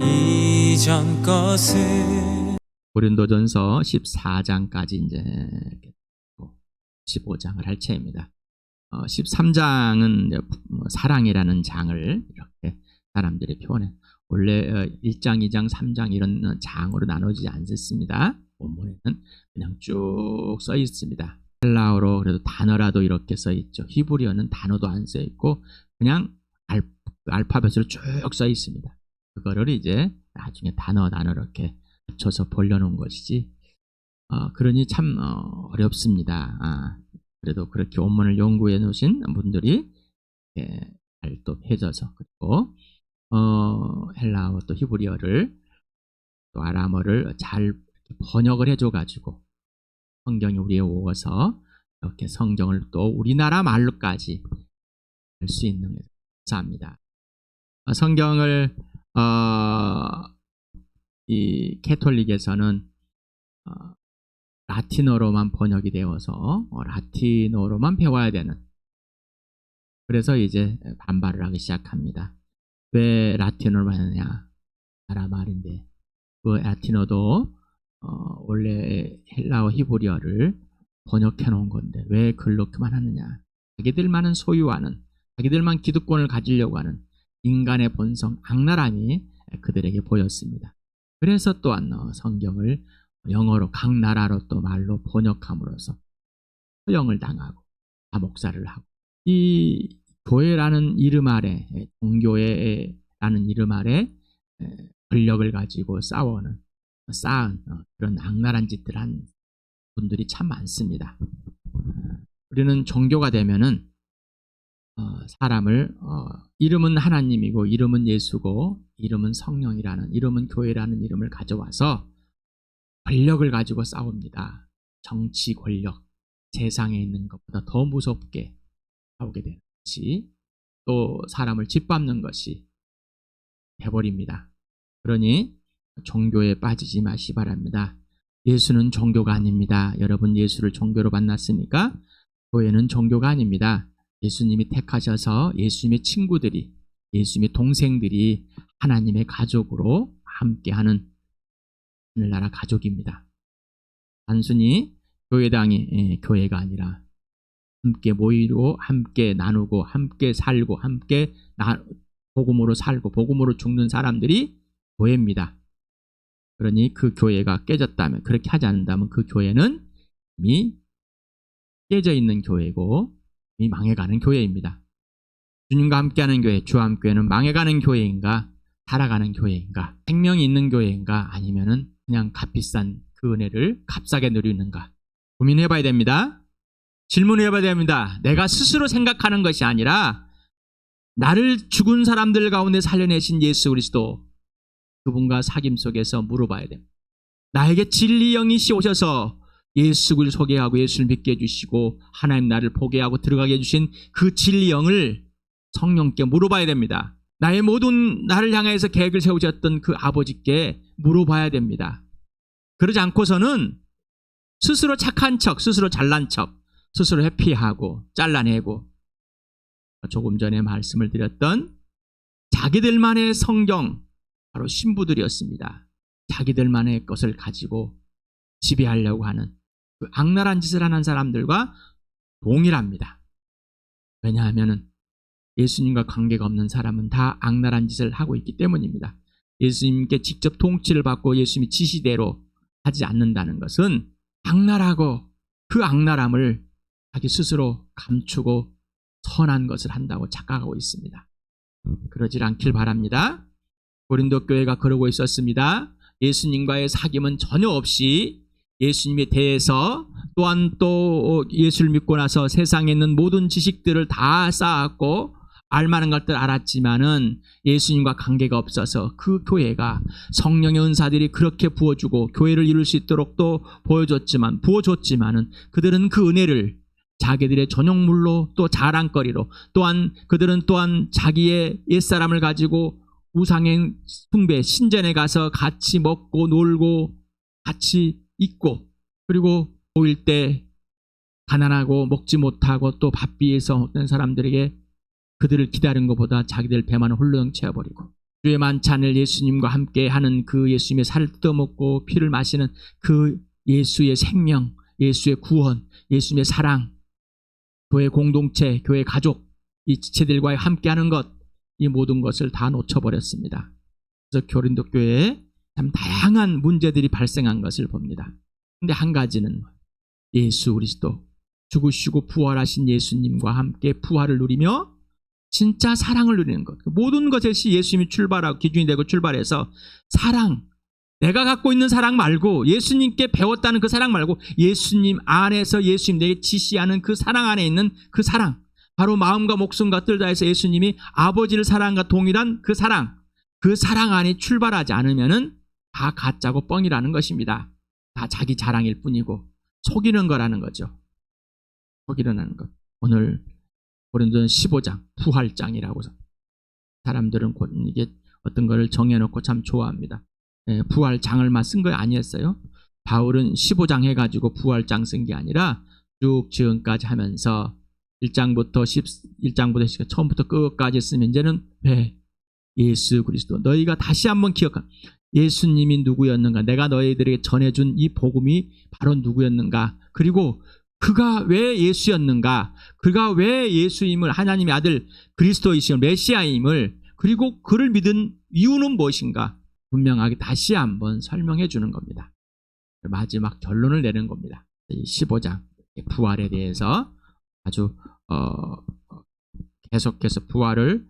이전 것을. 고린도전서 14장까지 이제 15장을 할 차입니다. 13장은 사랑이라는 장을 이렇게 사람들이 표현해. 원래 1장, 2장, 3장 이런 장으로 나누지 않습니다. 본문에는 그냥 쭉 써 있습니다. 헬라어로 그래도 단어라도 이렇게 써 있죠. 히브리어는 단어도 안 써 있고 그냥 알파벳으로 쭉 써 있습니다. 그거를 이제 나중에 단어 이렇게 붙여서 벌려놓은 것이지. 그러니 참 어렵습니다. 그래도 그렇게 원문을 연구해 놓으신 분들이 잘 또 펴져서, 그리고 헬라어 또 히브리어를 또 아람어를 잘 번역을 해줘 가지고 성경이 우리에 오어서 이렇게 성경을 또 우리나라 말로까지 할 수 있는 게 감사합니다. 성경을 이 캐톨릭에서는 라틴어로만 번역이 되어서 라틴어로만 배워야 되는, 그래서 이제 반발을 하기 시작합니다. 왜 라틴어로 하느냐? 나라 말인데. 그 라틴어도 원래 헬라어 히브리어를 번역해 놓은 건데 왜 그렇게만 하느냐? 자기들만은 소유하는, 자기들만 기득권을 가지려고 하는 인간의 본성, 악랄함이 그들에게 보였습니다. 그래서 또한 성경을 영어로 각 나라로 또 말로 번역함으로써 처형을 당하고 감옥살을 하고, 이 교회라는 이름 아래, 종교회라는 이름 아래 권력을 가지고 쌓은 그런 악랄한 짓들 한 분들이 참 많습니다. 우리는 종교가 되면은 사람을 이름은 하나님이고 이름은 예수고 이름은 성령이라는, 이름은 교회라는 이름을 가져와서 권력을 가지고 싸웁니다. 정치 권력, 세상에 있는 것보다 더 무섭게 싸우게 되는 것이, 또 사람을 짓밟는 것이 돼버립니다. 그러니 종교에 빠지지 마시 바랍니다. 예수는 종교가 아닙니다. 여러분 예수를 종교로 만났으니까 교회는 종교가 아닙니다. 예수님이 택하셔서 예수님의 친구들이, 예수님의 동생들이 하나님의 가족으로 함께하는 하늘나라 가족입니다. 단순히 교회당이 교회가 아니라 함께 모이고 함께 나누고 함께 살고 함께 복음으로 살고 복음으로 죽는 사람들이 교회입니다. 그러니 그 교회가 깨졌다면, 그렇게 하지 않는다면 그 교회는 이미 깨져 있는 교회고 이미 망해가는 교회입니다. 주님과 함께하는 교회, 주와 함께는 망해가는 교회인가, 살아가는 교회인가, 생명이 있는 교회인가, 아니면은 그냥 값비싼 그 은혜를 값싸게 누리는가 고민해봐야 됩니다. 질문해봐야 됩니다. 내가 스스로 생각하는 것이 아니라 나를 죽은 사람들 가운데 살려내신 예수 그리스도, 그분과 사귐 속에서 물어봐야 됩니다. 나에게 진리 영이시 오셔서 예수를 소개하고 예수를 믿게 해주시고 하나님 나를 보게 하고 들어가게 해주신 그 진리 영을 성령께 물어봐야 됩니다. 나의 모든 나를 향해서 계획을 세우셨던 그 아버지께 물어봐야 됩니다. 그러지 않고서는 스스로 착한 척, 스스로 잘난 척, 스스로 회피하고 잘라내고, 조금 전에 말씀을 드렸던 자기들만의 성경, 바로 신부들이었습니다. 자기들만의 것을 가지고 지배하려고 하는 그 악랄한 짓을 하는 사람들과 동일합니다. 왜냐하면 예수님과 관계가 없는 사람은 다 악랄한 짓을 하고 있기 때문입니다. 예수님께 직접 통치를 받고 예수님의 지시대로 하지 않는다는 것은 악랄하고 그 악랄함을 자기 스스로 감추고 선한 것을 한다고 착각하고 있습니다. 그러질 않길 바랍니다. 고린도 교회가 그러고 있었습니다. 예수님과의 사귐은 전혀 없이 예수님에 대해서, 또한 또 예수를 믿고 나서 세상에 있는 모든 지식들을 다 쌓았고 알만한 것들 알았지만은 예수님과 관계가 없어서 그 교회가 성령의 은사들이 그렇게 부어주고 교회를 이룰 수 있도록 또 부어줬지만은 그들은 그 은혜를 자기들의 전용물로 또 자랑거리로, 또한 그들은 또한 자기의 옛사람을 가지고 우상의 숭배, 신전에 가서 같이 먹고 놀고 같이 있고, 그리고 모일 때 가난하고 먹지 못하고 또 바삐에서 어떤 사람들에게 그들을 기다린 것보다 자기들 배만 홀로 채워버리고 주의 만찬을 예수님과 함께 하는 그 예수님의 살을 뜯어먹고 피를 마시는 그 예수의 생명, 예수의 구원, 예수님의 사랑, 교회 공동체, 교회 가족, 이 지체들과 함께하는 것, 이 모든 것을 다 놓쳐버렸습니다. 그래서 고린도 교회에 참 다양한 문제들이 발생한 것을 봅니다. 근데 한 가지는 예수 그리스도, 죽으시고 부활하신 예수님과 함께 부활을 누리며 진짜 사랑을 누리는 것. 모든 것에서 예수님이 출발하고 기준이 되고 출발해서 사랑, 내가 갖고 있는 사랑 말고 예수님께 배웠다는 그 사랑 말고 예수님 안에서 예수님 내게 지시하는 그 사랑 안에 있는 그 사랑, 바로 마음과 목숨과 뜻을 다해서 예수님이 아버지를 사랑과 동일한 그 사랑 안에 출발하지 않으면은 다 가짜고 뻥이라는 것입니다. 다 자기 자랑일 뿐이고 속이는 거라는 거죠. 속이려는 것. 오늘 고린도전 15장 부활장이라고 사람들은 이게 어떤 거를 정해놓고 참 좋아합니다. 부활장을만 쓴 거 아니었어요. 바울은 15장 해가지고 부활장 쓴 게 아니라 쭉 지금까지 하면서 1장부터 처음부터 끝까지 쓰면 이제는 왜 예수 그리스도 너희가 다시 한번 기억한 예수님이 누구였는가, 내가 너희들에게 전해준 이 복음이 바로 누구였는가, 그리고 그가 왜 예수였는가, 그가 왜 예수임을, 하나님의 아들 그리스도이심을, 메시아임을, 그리고 그를 믿은 이유는 무엇인가 분명하게 다시 한번 설명해 주는 겁니다. 마지막 결론을 내는 겁니다. 이 15장 부활에 대해서 아주 계속해서 부활을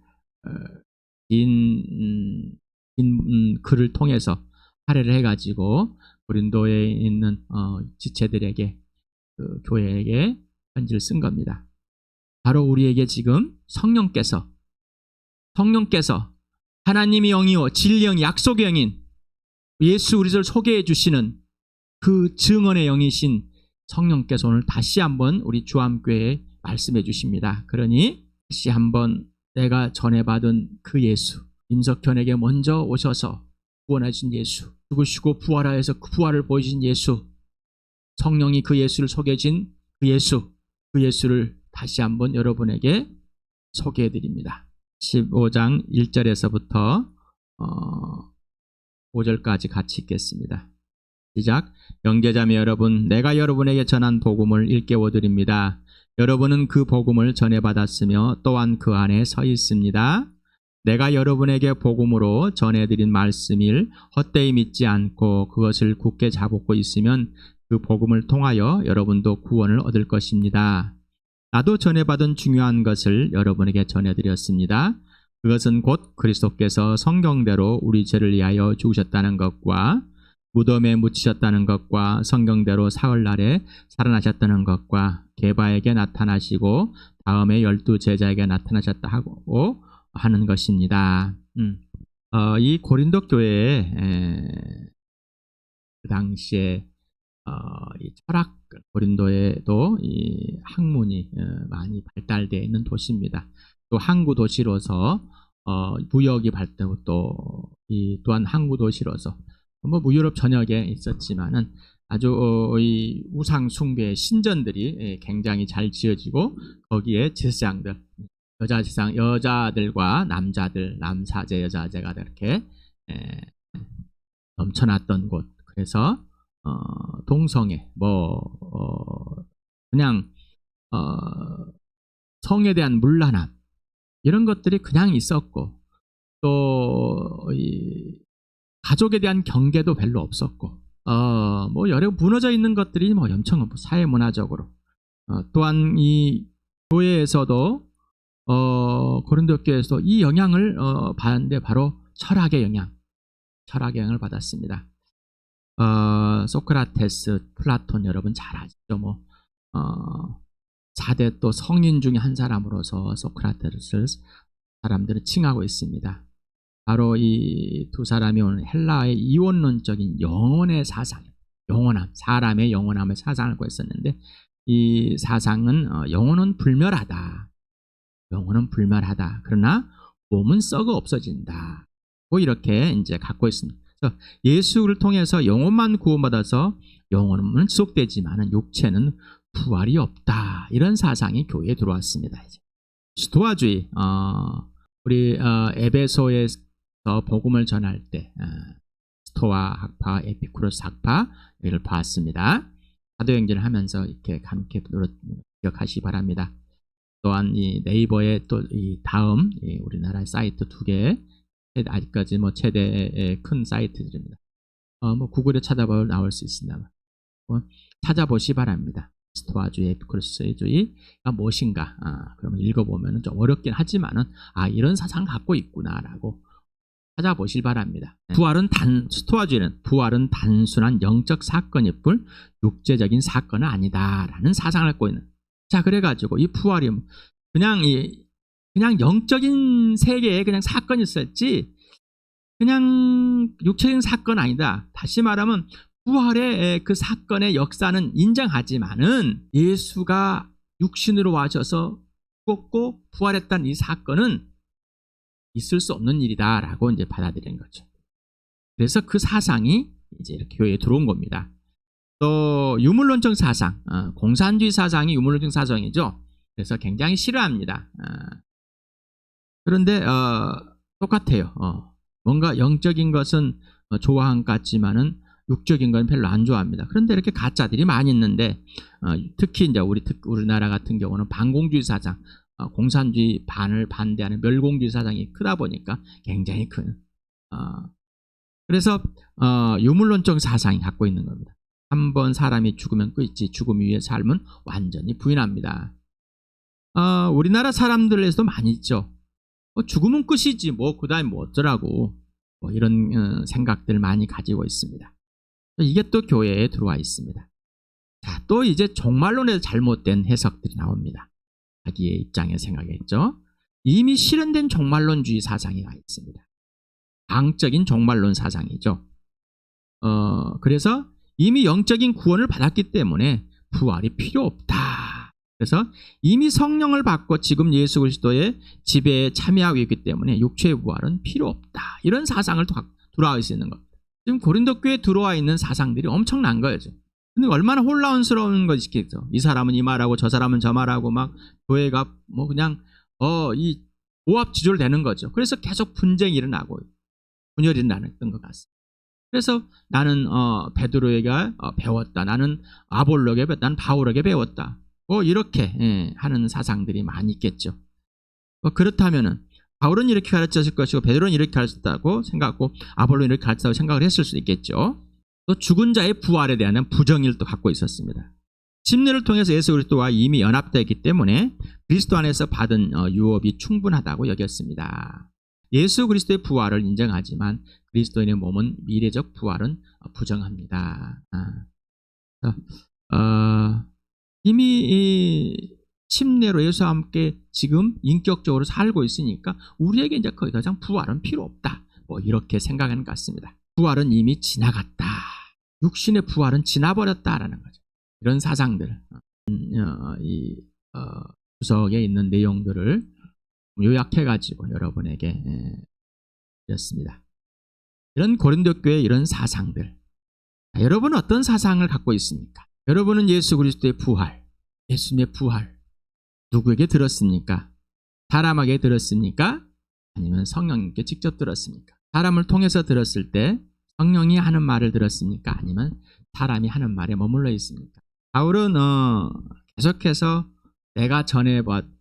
긴 글을 통해서 할애를 해가지고 고린도에 있는 지체들에게, 그 교회에게 편지를 쓴 겁니다. 바로 우리에게 지금 성령께서 하나님의 영이요 진리 영, 약속의 영인 예수 그리스도를 소개해 주시는 그 증언의 영이신 성령께서 오늘 다시 한번 우리 주암교회에 말씀해 주십니다. 그러니 다시 한번 내가 전해받은 그 예수, 임석현에게 먼저 오셔서 구원하신 예수, 죽으시고 부활하여서 그 부활을 보여주신 예수, 성령이 그 예수를 소개해 준 그 예수를 다시 한번 여러분에게 소개해 드립니다. 15장 1절에서부터 5절까지 같이 읽겠습니다. 시작. 형제자매 여러분, 내가 여러분에게 전한 복음을 일깨워 드립니다. 여러분은 그 복음을 전해받았으며 또한 그 안에 서 있습니다. 내가 여러분에게 복음으로 전해드린 말씀을 헛되이 믿지 않고 그것을 굳게 잡고 있으면 그 복음을 통하여 여러분도 구원을 얻을 것입니다. 나도 전해받은 중요한 것을 여러분에게 전해드렸습니다. 그것은 곧 그리스도께서 성경대로 우리 죄를 위하여 죽으셨다는 것과 무덤에 묻히셨다는 것과 성경대로 사흘날에 살아나셨다는 것과 게바에게 나타나시고 다음에 12 제자에게 나타나셨다고 하는 것입니다. 이 고린도 교회에 그 당시에 이 철학, 고린도에도 이 학문이 많이 발달되어 있는 도시입니다. 또 항구 도시로서 무역이 발달되고 또한 항구 도시로서 유럽 전역에 있었지만은 아주 이 우상 숭배의 신전들이 굉장히 잘 지어지고 거기에 제사장들, 여자들과 남자들, 남사제, 여자제가 이렇게 넘쳐났던 곳. 그래서 동성애, 그냥 성에 대한 문란함 이런 것들이 그냥 있었고, 또 이 가족에 대한 경계도 별로 없었고, 여러 무너져 있는 것들이 엄청 사회 문화적으로, 또한 이 교회에서도 고린도 교회에서 이 영향을 받았는데 바로 철학의 영향을 받았습니다. 소크라테스, 플라톤 여러분 잘 아시죠? 4대 또 성인 중에 한 사람으로서 소크라테스를 사람들은 칭하고 있습니다. 바로 이 두 사람이 오늘 헬라의 이원론적인 영혼의 사상, 사람의 영원함의 사상을 갖고 있었는데, 이 사상은 영혼은 불멸하다. 그러나 몸은 썩어 없어진다. 이렇게 이제 갖고 있습니다. 그래서 예수를 통해서 영혼만 구원받아서 영혼은 지속되지만 육체는 부활이 없다. 이런 사상이 교회에 들어왔습니다. 이제 스토아주의, 우리 에베소에서 복음을 전할 때 스토아 학파, 에피쿠로스 학파 이를 봤습니다. 사도행전을 하면서 이렇게 함께 기억하시기 바랍니다. 또한 이 네이버에 또 이 다음 우리나라 사이트 2개 아직까지 최대의 큰 사이트들입니다. 구글에 찾아보면 나올 수 있습니다. 찾아보시 바랍니다. 스토아주의, 에피쿠로스주의가 무엇인가? 그러면 읽어보면 좀 어렵긴 하지만은 이런 사상 갖고 있구나라고 찾아보실 바랍니다. 스토아주의는 부활은 단순한 영적 사건일 뿐 육체적인 사건은 아니다라는 사상을 갖고 있는. 자, 그래가지고 이 부활이 그냥 영적인 세계에 그냥 사건이 있었지 그냥 육체적인 사건 아니다. 다시 말하면 부활의 그 사건의 역사는 인정하지만은 예수가 육신으로 와셔서 죽었고 부활했다는 이 사건은 있을 수 없는 일이다라고 이제 받아들이는 거죠. 그래서 그 사상이 이제 이렇게 교회에 들어온 겁니다. 또 유물론적 사상, 공산주의 사상이 유물론적 사상이죠. 그래서 굉장히 싫어합니다. 그런데 똑같아요. 뭔가 영적인 것은 좋아한 것 같지만은 육적인 건 별로 안 좋아합니다. 그런데 이렇게 가짜들이 많이 있는데 특히 이제 우리나라 같은 경우는 반공주의 사상, 공산주의 반대하는 멸공주의 사상이 크다 보니까 굉장히 큰. 그래서 유물론적 사상이 갖고 있는 겁니다. 한번 사람이 죽으면 끝이지 죽음 위의 삶은 완전히 부인합니다. 우리나라 사람들에서도 많이 있죠. 죽으면 끝이지 그다음에 어쩌라고 이런 생각들 많이 가지고 있습니다. 이게 또 교회에 들어와 있습니다. 자, 또 이제 종말론에서 잘못된 해석들이 나옵니다. 자기의 입장에 생각했죠. 이미 실현된 종말론주의 사상이 가 있습니다. 방적인 종말론 사상이죠. 그래서 이미 영적인 구원을 받았기 때문에 부활이 필요 없다. 그래서 이미 성령을 받고 지금 예수 그리스도의 지배에 참여하고 있기 때문에 육체의 부활은 필요 없다. 이런 사상을 들어와 있는 겁니다. 지금 고린도 교회에 들어와 있는 사상들이 엄청난 거예요. 근데 얼마나 혼란스러운 것이겠죠. 이 사람은 이 말하고 저 사람은 저 말하고 막 교회가 그냥 이 오합지졸 되는 거죠. 그래서 계속 분쟁이 일어나고 분열이 일어났던 것 같습니다. 그래서 나는 베드로에게 배웠다. 나는 아볼로에게 배웠다. 나는 바울에게 배웠다. 이렇게 하는 사상들이 많이 있겠죠. 그렇다면은 바울은 이렇게 가르쳤을 것이고 베드로는 이렇게 가르쳤다고 생각하고 아볼로는 이렇게 가르쳤다고 생각을 했을 수도 있겠죠. 또 죽은 자의 부활에 대한 부정을 또 갖고 있었습니다. 침례를 통해서 예수 그리스도와 이미 연합되어 있기 때문에 그리스도 안에서 받은 유업이 충분하다고 여겼습니다. 예수 그리스도의 부활을 인정하지만 그리스도인의 몸은 미래적 부활은 부정합니다. 이미 침례로 예수와 함께 지금 인격적으로 살고 있으니까 우리에게 이제 거의 더 이상 부활은 필요 없다. 이렇게 생각하는 것 같습니다. 부활은 이미 지나갔다. 육신의 부활은 지나버렸다라는 거죠. 이런 사상들, 이 구석에 있는 내용들을 요약해가지고 여러분에게 드렸습니다. 이런 고린도 교회의 이런 사상들, 여러분은 어떤 사상을 갖고 있습니까? 여러분은 예수 그리스도의 부활, 예수님의 부활 누구에게 들었습니까? 사람에게 들었습니까? 아니면 성령님께 직접 들었습니까? 사람을 통해서 들었을 때 성령이 하는 말을 들었습니까? 아니면 사람이 하는 말에 머물러 있습니까? 바울은 계속해서 내가 전해받고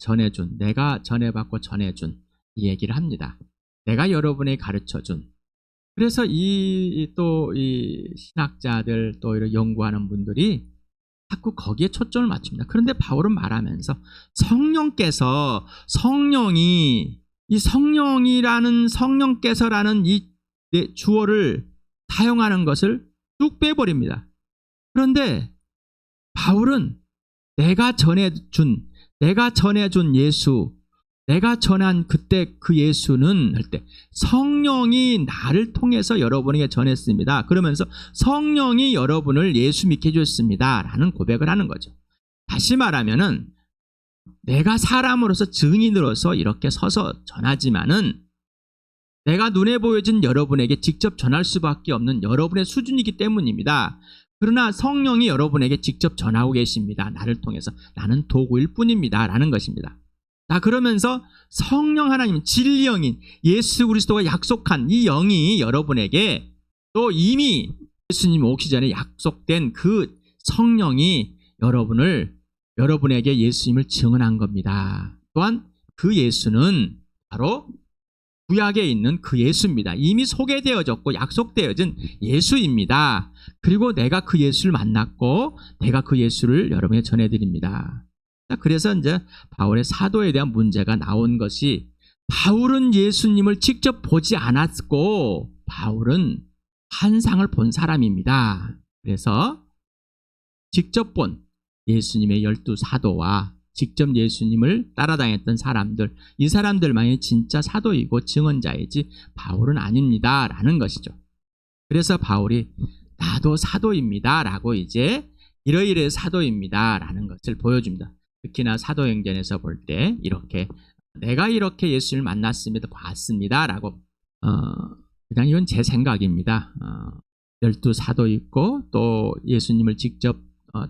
전해준 이 얘기를 합니다. 내가 여러분에게 가르쳐준. 그래서 이 신학자들 또 이런 연구하는 분들이 자꾸 거기에 초점을 맞춥니다. 그런데 바울은 말하면서 성령께서라는 이 주어를 사용하는 것을 쭉 빼버립니다. 그런데 바울은 내가 전해준 예수, 내가 전한 그때 그 예수는 할 때 성령이 나를 통해서 여러분에게 전했습니다. 그러면서 성령이 여러분을 예수 믿게 해줬습니다. 라는 고백을 하는 거죠. 다시 말하면은 내가 사람으로서 증인으로서 이렇게 서서 전하지만은 내가 눈에 보여진 여러분에게 직접 전할 수밖에 없는 여러분의 수준이기 때문입니다. 그러나 성령이 여러분에게 직접 전하고 계십니다. 나를 통해서. 나는 도구일 뿐입니다. 라는 것입니다. 자, 그러면서 성령 하나님, 진리 영인 예수 그리스도가 약속한 이 영이 여러분에게 또 이미 예수님 오기 전에 약속된 그 성령이 여러분에게 예수님을 증언한 겁니다. 또한 그 예수는 바로 구약에 있는 그 예수입니다. 이미 소개되어졌고 약속되어진 예수입니다. 그리고 내가 그 예수를 만났고 내가 그 예수를 여러분에게 전해드립니다. 그래서 이제 바울의 사도에 대한 문제가 나온 것이, 바울은 예수님을 직접 보지 않았고 바울은 환상을 본 사람입니다. 그래서 직접 본 예수님의 12사도와 직접 예수님을 따라다녔던 사람들, 이 사람들만이 진짜 사도이고 증언자이지 바울은 아닙니다 라는 것이죠. 그래서 바울이 나도 사도입니다 라고 이제 이러이러해 사도입니다 라는 것을 보여줍니다. 특히나 사도행전에서 볼 때 이렇게 내가 이렇게 예수를 만났습니다, 봤습니다 라고 그냥 이건 제 생각입니다. 12사도 있고 또 예수님을 직접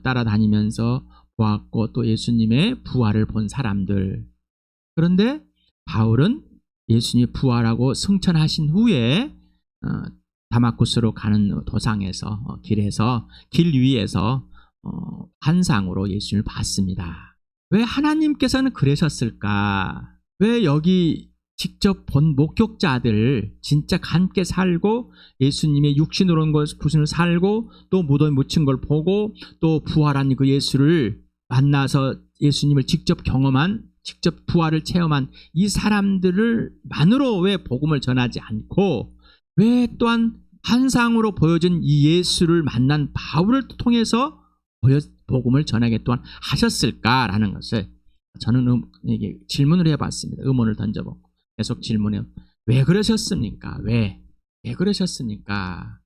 따라다니면서 보았고 또 예수님의 부활을 본 사람들. 그런데 바울은 예수님이 부활하고 승천하신 후에 다마쿠스로 가는 도상에서 길에서 길 위에서 환상으로 예수님을 봤습니다. 왜 하나님께서는 그러셨을까? 왜 여기 직접 본 목격자들, 진짜 함께 살고 예수님의 육신으로 온 걸 구순을 살고 또 무덤에 묻힌 걸 보고 또 부활한 그 예수를 만나서 예수님을 직접 경험한, 직접 부활을 체험한 이 사람들만으로 왜 복음을 전하지 않고 왜 또한 환상으로 보여준 이 예수를 만난 바울을 통해서 복음을 전하게 또한 하셨을까라는 것을 저는 질문을 해봤습니다. 의문을 던져보고 계속 질문해요. 왜 그러셨습니까? 왜 그러셨습니까?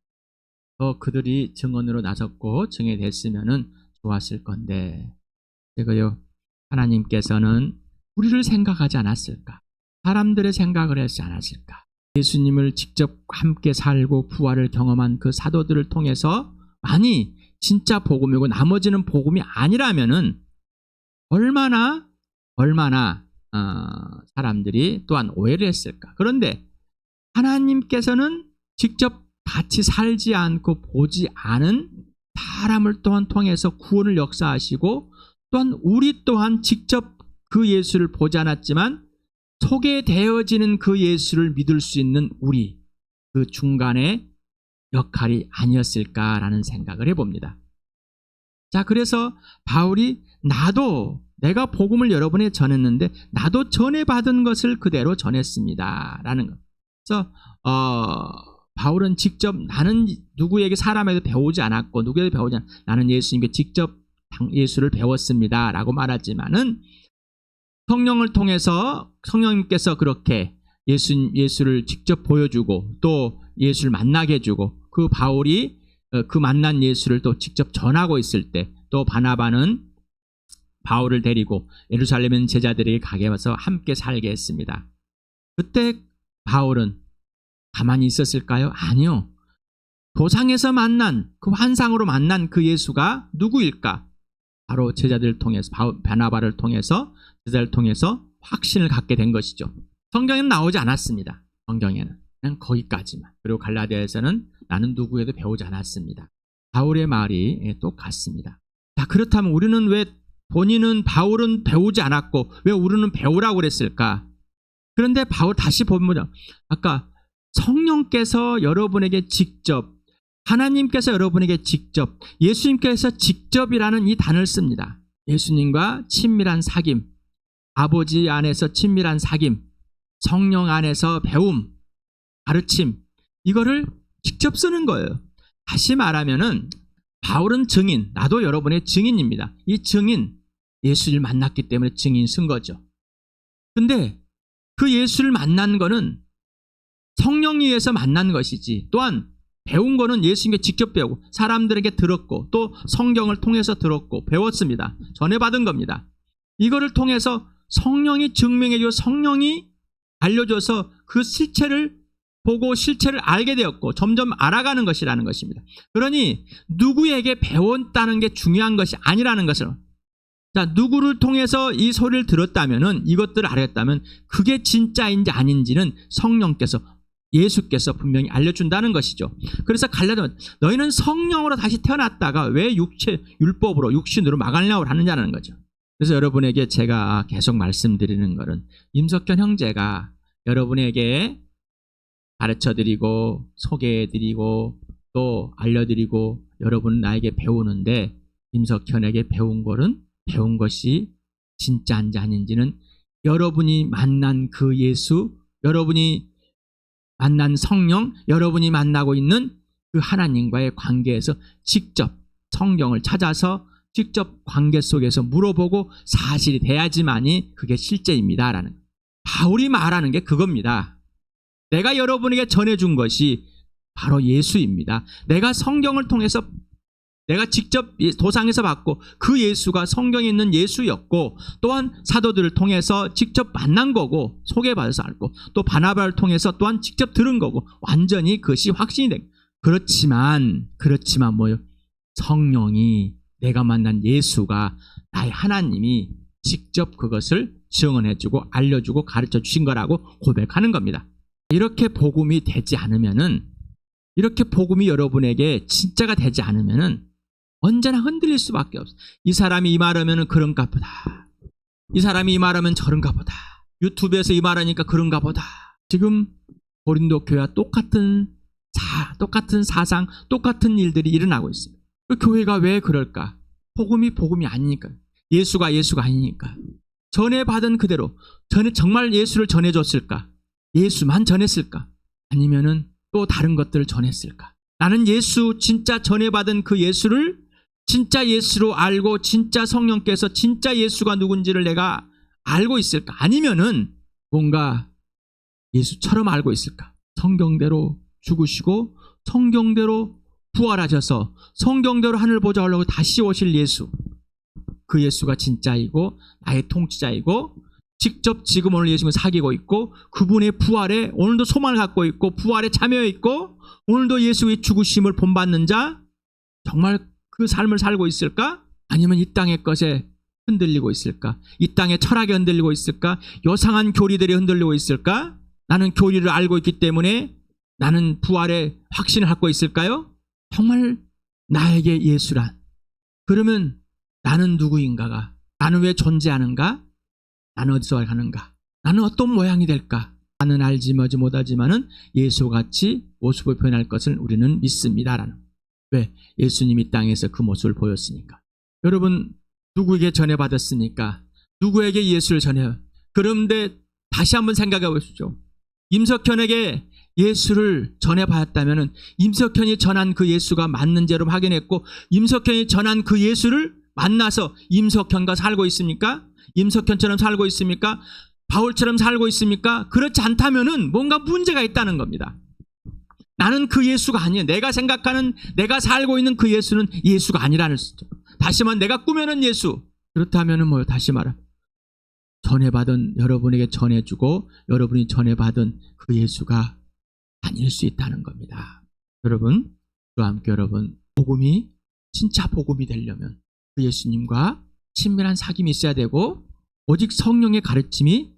그들이 증언으로 나섰고 증언됐으면 좋았을 건데, 제가요, 하나님께서는 우리를 생각하지 않았을까? 사람들의 생각을 하지 않았을까? 예수님을 직접 함께 살고 부활을 경험한 그 사도들을 통해서 만이 진짜 복음이고 나머지는 복음이 아니라면은 얼마나 사람들이 또한 오해를 했을까? 그런데 하나님께서는 직접 같이 살지 않고 보지 않은 사람을 또한 통해서 구원을 역사하시고, 또한 우리 또한 직접 그 예수를 보지 않았지만 소개되어지는 그 예수를 믿을 수 있는 우리, 그 중간에 역할이 아니었을까라는 생각을 해봅니다. 자, 그래서 바울이 내가 복음을 여러분에 전했는데 나도 전해받은 것을 그대로 전했습니다 라는 것. 그래서 바울은 직접 나는 누구에게 사람에게 배우지 않았고 누구에게 배우지 않았고 나는 예수님께 직접 예수를 배웠습니다 라고 말하지만은 성령을 통해서 성령님께서 그렇게 예수를 직접 보여주고 또 예수를 만나게 해주고, 그 바울이 그 만난 예수를 또 직접 전하고 있을 때 또 바나바는 바울을 데리고 예루살렘에 있는 제자들에게 가게 와서 함께 살게 했습니다. 그때 바울은 가만히 있었을까요? 아니요. 도상에서 만난 그 환상으로 만난 그 예수가 누구일까? 바로 제자들을 통해서, 바나바를 통해서, 제자를 통해서 확신을 갖게 된 것이죠. 성경에는 나오지 않았습니다. 성경에는 그냥 거기까지만. 그리고 갈라디아에서는 나는 누구에도 배우지 않았습니다. 바울의 말이 똑같습니다. 자, 그렇다면 우리는 왜 바울은 배우지 않았고 왜 우리는 배우라고 그랬을까? 그런데 바울 다시 보면 아까 성령께서 여러분에게 직접, 하나님께서 여러분에게 직접, 예수님께서 직접이라는 이 단어를 씁니다. 예수님과 친밀한 사귐, 아버지 안에서 친밀한 사귐, 성령 안에서 배움, 가르침, 이거를 직접 쓰는 거예요. 다시 말하면은 바울은 증인, 나도 여러분의 증인입니다. 이 증인, 예수를 만났기 때문에 증인 쓴 거죠. 근데 그 예수를 만난 거는 성령에 의해서 만난 것이지, 또한 배운 거는 예수님께 직접 배우고 사람들에게 들었고 또 성경을 통해서 들었고 배웠습니다. 전해받은 겁니다. 이거를 통해서 성령이 증명해줘, 성령이 알려줘서 그 실체를 보고 실체를 알게 되었고 점점 알아가는 것이라는 것입니다. 그러니 누구에게 배웠다는 게 중요한 것이 아니라는 것을, 자, 누구를 통해서 이 소리를 들었다면은, 이것들을 알았다면 그게 진짜인지 아닌지는 성령께서, 예수께서 분명히 알려준다는 것이죠. 그래서 갈라디아 너희는 성령으로 다시 태어났다가 왜 율법으로 육신으로 막으려고 하느냐는 거죠. 그래서 여러분에게 제가 계속 말씀드리는 것은 임석현 형제가 여러분에게 가르쳐드리고 소개해드리고 또 알려드리고 여러분 나에게 배우는데, 임석현에게 배운 것이 진짜인지 아닌지는 여러분이 만난 그 예수, 여러분이 만난 성령, 여러분이 만나고 있는 그 하나님과의 관계에서 직접 성경을 찾아서 직접 관계 속에서 물어보고 사실이 돼야지만이 그게 실제입니다라는, 바울이 말하는 게 그겁니다. 내가 여러분에게 전해준 것이 바로 예수입니다. 내가 성경을 통해서 내가 직접 도상에서 받고 그 예수가 성경에 있는 예수였고, 또한 사도들을 통해서 직접 만난 거고 소개받아서 알고, 또 바나바를 통해서 또한 직접 들은 거고, 완전히 그것이 확신이 된. 그렇지만 뭐요? 성령이, 내가 만난 예수가, 나의 하나님이 직접 그것을 증언해주고 알려주고 가르쳐 주신 거라고 고백하는 겁니다. 이렇게 복음이 되지 않으면은, 이렇게 복음이 여러분에게 진짜가 되지 않으면은 언제나 흔들릴 수밖에 없어요. 이 사람이 이 말하면 그런가 보다. 이 사람이 이 말하면 저런가 보다. 유튜브에서 이 말하니까 그런가 보다. 지금 고린도 교회와 똑같은 사상, 똑같은 일들이 일어나고 있습니다. 그 교회가 왜 그럴까? 복음이 아니니까. 예수가 아니니까. 전해받은 그대로, 정말 예수를 전해줬을까? 예수만 전했을까? 아니면은 또 다른 것들을 전했을까? 나는 예수, 진짜 전해받은 그 예수를 진짜 예수로 알고, 진짜 성령께서 진짜 예수가 누군지를 내가 알고 있을까? 아니면은 뭔가 예수처럼 알고 있을까? 성경대로 죽으시고 성경대로 부활하셔서 성경대로 하늘 보좌 올라오고 다시 오실 예수, 그 예수가 진짜이고 나의 통치자이고 직접 지금 오늘 예수님을 사귀고 있고 그분의 부활에 오늘도 소망을 갖고 있고 부활에 참여해 있고 오늘도 예수의 죽으심을 본받는 자, 정말 그 삶을 살고 있을까? 아니면 이 땅의 것에 흔들리고 있을까? 이 땅의 철학에 흔들리고 있을까? 요상한 교리들이 흔들리고 있을까? 나는 교리를 알고 있기 때문에 나는 부활의 확신을 갖고 있을까요? 정말 나에게 예수란, 그러면 나는 누구인가가, 나는 왜 존재하는가? 나는 어디서 가는가? 나는 어떤 모양이 될까? 나는 알지 못하지만은 예수같이 모습을 표현할 것을 우리는 믿습니다라는. 왜? 예수님이 땅에서 그 모습을 보였으니까. 여러분, 누구에게 전해받았습니까? 누구에게 예수를 전해요? 그런데 다시 한번 생각해 보십시오. 임석현에게 예수를 전해받았다면 임석현이 전한 그 예수가 맞는지를 확인했고, 임석현이 전한 그 예수를 만나서 임석현과 살고 있습니까? 임석현처럼 살고 있습니까? 바울처럼 살고 있습니까? 그렇지 않다면은 뭔가 문제가 있다는 겁니다. 나는 그 예수가 아니에요. 내가 생각하는, 내가 살고 있는 그 예수는 예수가 아니라는 거죠. 다시 말해 내가 꾸며낸 예수. 그렇다면은 뭐요? 다시 말해 전해받은, 여러분에게 전해주고 여러분이 전해받은 그 예수가 아닐 수 있다는 겁니다. 여러분, 저와 함께 여러분, 복음이 진짜 복음이 되려면 그 예수님과 친밀한 사귐이 있어야 되고, 오직 성령의 가르침이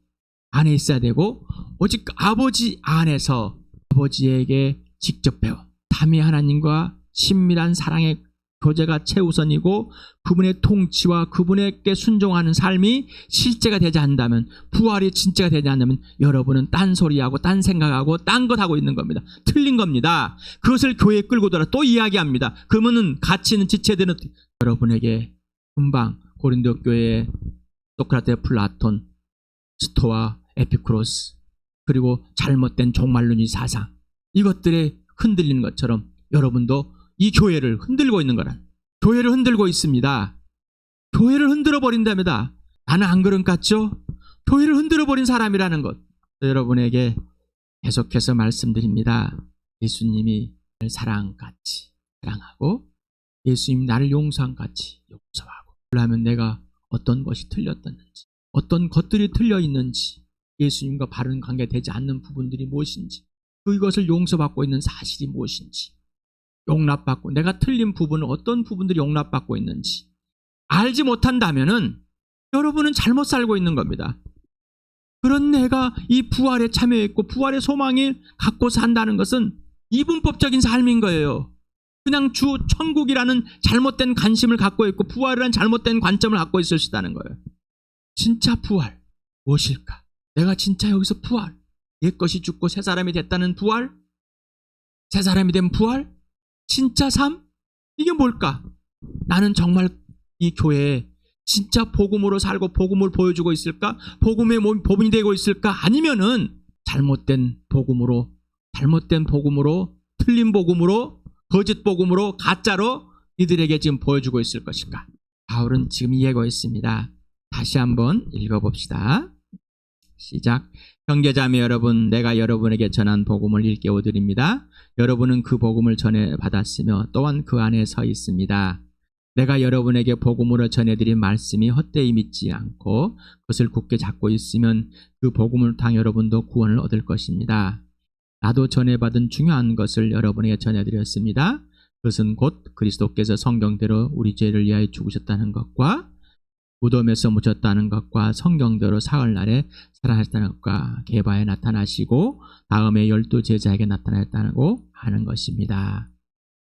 안에 있어야 되고, 오직 아버지 안에서 아버지에게 직접 배워 삼위 하나님과 친밀한 사랑의 교제가 최우선이고, 그분의 통치와 그분에게 순종하는 삶이 실제가 되지 않는다면, 부활이 진짜가 되지 않는다면 여러분은 딴소리하고 딴 생각하고 딴 것 하고 있는 겁니다. 틀린 겁니다. 그것을 교회에 끌고 들어 또 이야기합니다. 그러면은 가치 있는 지체들은 여러분에게 금방 고린도 교회의 소크라테, 플라톤, 스토아, 에피쿠로스, 그리고 잘못된 종말론의 사상, 이것들에 흔들리는 것처럼 여러분도 이 교회를 흔들고 있는 거란, 교회를 흔들고 있습니다. 교회를 흔들어 버린답니다. 나는 안 그런 것 같죠? 교회를 흔들어 버린 사람이라는 것, 여러분에게 계속해서 말씀드립니다. 예수님이 나를 사랑같이 사랑하고 예수님이 나를 용서한같이 용서하고, 그러면 내가 어떤 것이 틀렸었는지, 어떤 것들이 틀려 있는지, 예수님과 바른 관계가 되지 않는 부분들이 무엇인지, 그것을 용서받고 있는 사실이 무엇인지, 용납받고 내가 틀린 부분은 어떤 부분들이 용납받고 있는지 알지 못한다면은 여러분은 잘못 살고 있는 겁니다. 그런 내가 이 부활에 참여했고 부활의 소망을 갖고 산다는 것은 이분법적인 삶인 거예요. 그냥 주 천국이라는 잘못된 관심을 갖고 있고 부활이라는 잘못된 관점을 갖고 있을 수 있다는 거예요. 진짜 부활 무엇일까? 내가 진짜 여기서 부활, 옛것이 죽고 새 사람이 됐다는 부활, 새 사람이 된 부활, 진짜 삶? 이게 뭘까? 나는 정말 이 교회에 진짜 복음으로 살고 복음을 보여주고 있을까? 복음의 복음이 되고 있을까? 아니면은 잘못된 복음으로, 틀린 복음으로, 거짓 복음으로, 가짜로 이들에게 지금 보여주고 있을 것인가? 바울은 지금 예고했습니다. 다시 한번 읽어봅시다. 시작. 형제자매 여러분, 내가 여러분에게 전한 복음을 일깨워드립니다. 여러분은 그 복음을 전해 받았으며 또한 그 안에 서 있습니다. 내가 여러분에게 복음으로 전해드린 말씀이 헛되이 믿지 않고 그것을 굳게 잡고 있으면 그 복음을 통해 여러분도 구원을 얻을 것입니다. 나도 전해받은 중요한 것을 여러분에게 전해드렸습니다. 그것은 곧 그리스도께서 성경대로 우리 죄를 위하여 죽으셨다는 것과 무덤에서 묻혔다는 것과 성경대로 사흘날에 살아나셨다는 것과 게바에 나타나시고 다음에 12 제자에게 나타났다고 하는 것입니다.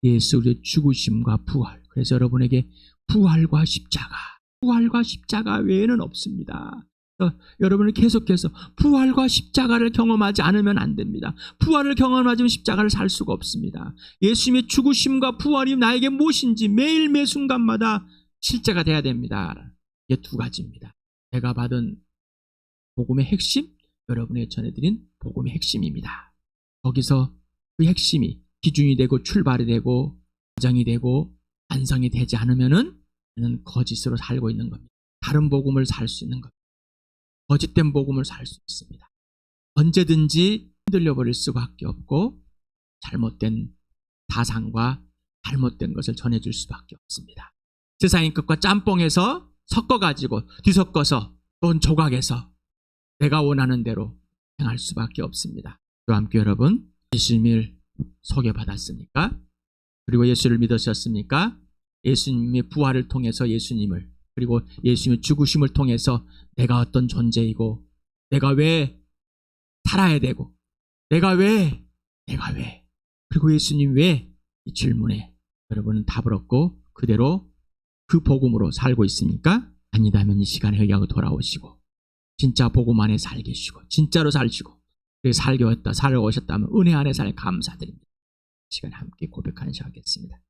예수의 죽으심과 부활. 그래서 여러분에게 부활과 십자가 외에는 없습니다. 여러분은 계속해서 부활과 십자가를 경험하지 않으면 안 됩니다. 부활을 경험하지 않으면 십자가를 살 수가 없습니다. 예수님의 죽으심과 부활이 나에게 무엇인지 매일 매 순간마다 실제가 돼야 됩니다. 이게 두 가지입니다. 제가 받은 복음의 핵심, 여러분에게 전해드린 복음의 핵심입니다. 거기서 그 핵심이 기준이 되고 출발이 되고 과정이 되고 완성이 되지 않으면은 저는 거짓으로 살고 있는 겁니다. 다른 복음을 살 수 있는 겁니다. 거짓된 복음을 살 수 있습니다. 언제든지 흔들려 버릴 수밖에 없고 잘못된 사상과 잘못된 것을 전해줄 수밖에 없습니다. 세상의 것과 짬뽕해서 섞어가지고 뒤섞어서 또 조각해서 내가 원하는 대로 행할 수밖에 없습니다. 또 함께 여러분, 예수님을 소개받았습니까? 그리고 예수를 믿으셨습니까? 예수님의 부활을 통해서 예수님을, 그리고 예수님의 죽으심을 통해서 내가 어떤 존재이고 내가 왜 살아야 되고 내가 왜 그리고 예수님 왜, 이 질문에 여러분은 답을 얻고 그대로 그 복음으로 살고 있습니까? 아니다면 이 시간에 여기하고 돌아오시고 진짜 복음 안에 살게 해주시고 진짜로 살시고 살게 오셨다면 은혜 안에 살 감사드립니다. 이 시간에 함께 고백하는 시간 하겠습니다.